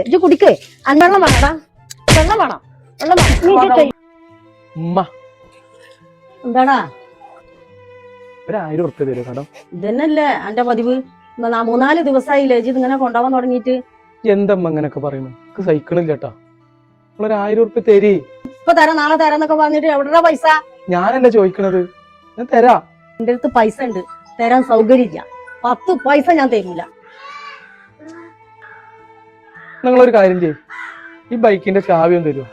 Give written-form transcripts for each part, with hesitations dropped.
ഇജ്ജ് കുടിക്ക് വെള്ളം വേണടാ വെള്ളം വേണം എന്താടാ ഒരു 1000 ഉറുപ്പിക തരും കടം. ഇതന്നല്ലേ എന്റെ പതിവ് 3-4 ദിവസമായില്ലേ ഇജ്ജ് ഇങ്ങനെ കൊണ്ടുപോകാൻ തുടങ്ങിയിട്ട്. എന്തമ്മ അങ്ങനൊക്കെ പറയുന്നു? എനിക്ക് സഹിക്കണില്ല കേട്ടാ. നിങ്ങളൊരു 1000 ഉറുപ്പിക തരി. ഇപ്പൊ തരാം നാളെ തരാന്നൊക്കെ പറഞ്ഞിട്ട് എവിടെടാ പൈസ? ഞാനല്ലേ ചോദിക്കണത്, ഞാൻ തരാ. എന്റെ അടുത്ത് പൈസ ഉണ്ട്, തരാൻ സൗകര്യമില്ല. 10 പൈസ ഞാൻ തരൂല. നിങ്ങളൊരു കാര്യം ചെയ്യും, ഈ ബൈക്കിന്റെ ചാവി ഒന്ന് തരുമോ?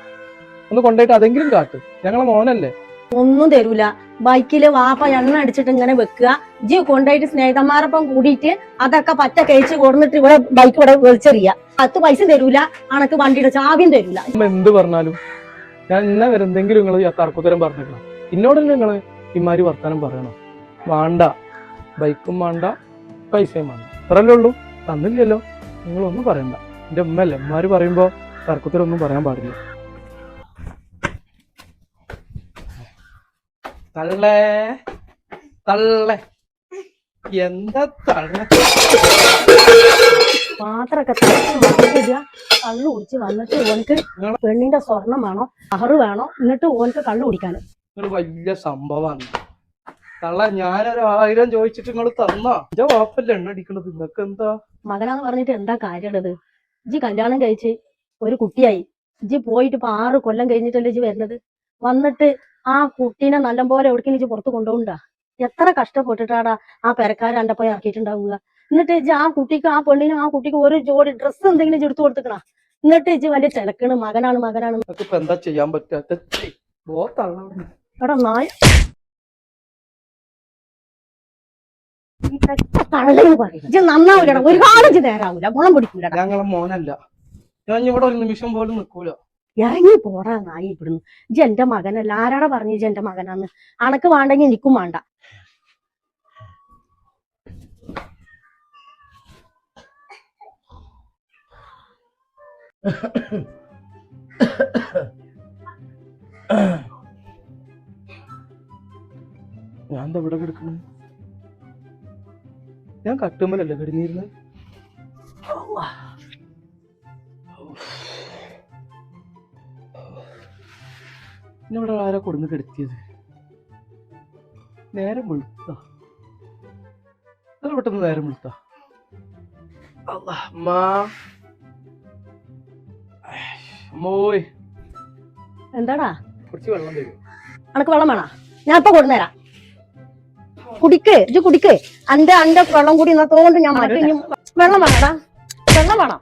ഒന്ന് കൊണ്ടുപോയിട്ട് അതെങ്കിലും കാട്ട്, ഞങ്ങളെ മോനല്ലേ. ഒന്നും തരൂല. ബൈക്കില് വാപ്പ എണ്ണ അടിച്ചിട്ട് ഇങ്ങനെ വെക്കുക, ഇജ്ജ് കൊണ്ടുപോയിട്ട് സ്നേഹിതന്മാരൊപ്പം കൂടിയിട്ട് അതൊക്കെ പറ്റ കഴിച്ച് കൊടുത്തിട്ട് ഇവിടെ ബൈക്ക് ഇവിടെ വലിച്ചെറിയ. 10 പൈസ തരൂല, അണക്ക് വണ്ടിയുടെ ചാവിയും തരൂല. എന്ത് പറഞ്ഞാലും ഞാൻ ഇന്ന വരെ എന്തെങ്കിലും നിങ്ങൾ തർക്കുത്തരം പറഞ്ഞേക്കണം. ഇന്നോടല്ലേ നിങ്ങള് ഇമാരി വർത്താനം പറയണം? വേണ്ട, ബൈക്കും വേണ്ട, പൈസയും വേണ്ട, അത്രല്ലേ ഉള്ളൂ. തന്നില്ലല്ലോ, നിങ്ങളൊന്നും പറയണ്ട. എന്റെ ഉമ്മല്ലേ, ഉമ്മാര് പറയുമ്പോ തർക്കുത്തരം ഒന്നും പറയാൻ പാടില്ല. തള്ളേ തള്ളേ എന്താ തള്ള പാത്രമൊക്കെ കള്ളു കുടിച്ച് വന്നിട്ട് ഓനക്ക് പെണ്ണിന്റെ സ്വർണം വേണോ അഹറ് വേണോ, എന്നിട്ട് ഓനക്ക് കള്ളു കുടിക്കാന്. നിങ്ങൾ വലിയ സംഭവമാണ് തള്ള. ഞാനൊരു 1000 ചോദിച്ചിട്ട് നിങ്ങൾ തന്നാ എന്റെ വാപ്പല്ലേ എണ്ണ അടിക്കണത്? നിങ്ങൾക്ക് എന്താ മകനാന്ന് പറഞ്ഞിട്ട് എന്താ കാര്യമുള്ളത്? ഇജ്ജ് കല്യാണം കഴിച്ച് ഒരു കുട്ടിയായി, ഇജ്ജ് പോയിട്ട് ഇപ്പൊ 6 കൊല്ലം കഴിഞ്ഞിട്ടല്ലേ ഇജ്ജ് വരുന്നത്. വന്നിട്ട് ആ കുട്ടീനെ നല്ലപോലെ എവിടേക്കും ഇജ്ജ് പുറത്ത് കൊണ്ടുപോകണ്ട. എത്ര കഷ്ടപ്പെട്ടിട്ടാടാ ആ പെരക്കാരെ എന്റെ പോയി ഇറക്കിയിട്ടുണ്ടാവുക. എന്നിട്ട് ഇജ്ജ് ആ കുട്ടിക്ക്, ആ പെണ്ണിനും ആ കുട്ടിക്ക് ഒരു ജോഡി ഡ്രസ്സ് എന്തെങ്കിലും ഇജ്ജ് എടുത്തു കൊടുത്തിക്കണ. എന്നിട്ട് ഇജ്ജ് വലിയ ചിലക്കണ് മകനാണ് മകനാണ്. ഇപ്പൊ എന്താ ചെയ്യാൻ പറ്റാത്ത എടാ നായ തള്ളേന്ന് പറയും. ഇജ്ജ് നന്നാവൂലടാ, ഒരു കാലം ഇജ്ജ് നേരാവൂല, ഗുണം പിടിക്കൂല. ഞങ്ങളെ മോനല്ല, ഞാൻ ഇവിടെ ഒരു നിമിഷം പോലും നിൽക്കൂല. ഇറങ്ങി പോടാ നായി ഇവിടുന്ന്. ഇജ്ജ് എന്റെ മകനല്ല. ആരാടാ പറഞ്ഞു ഇജ്ജ് എന്റെ മകനാന്ന്? അണക്ക് വേണ്ടെങ്കിൽ എനിക്കും വേണ്ട. ഞാൻ എന്താ ഇവിടെ കിടക്കണ? ഞാൻ കട്ടുമ്പലല്ലേ കിടന്നിരുന്ന്? ഇവിടെ ആരാ കൊടുന്ന് കിടത്തിയത്? നേരം വെളുത്ത, പെട്ടെന്ന് നേരം വെളുത്ത. മോയ് എന്താടാ? കുറച്ച് വെള്ളം തരും. അനക്ക് വെള്ളം വേണോ? ഞാൻ ഇപ്പൊ കൊടുന്നേരാ. കുടിക്ക്, ഇജ്ജ് കുടിക്ക്. അന്റെ വെള്ളം കൂടി ഇന്നത്തോണ്ട് ഞാൻ വെള്ളം വേണടാ, വെള്ളം വേണം.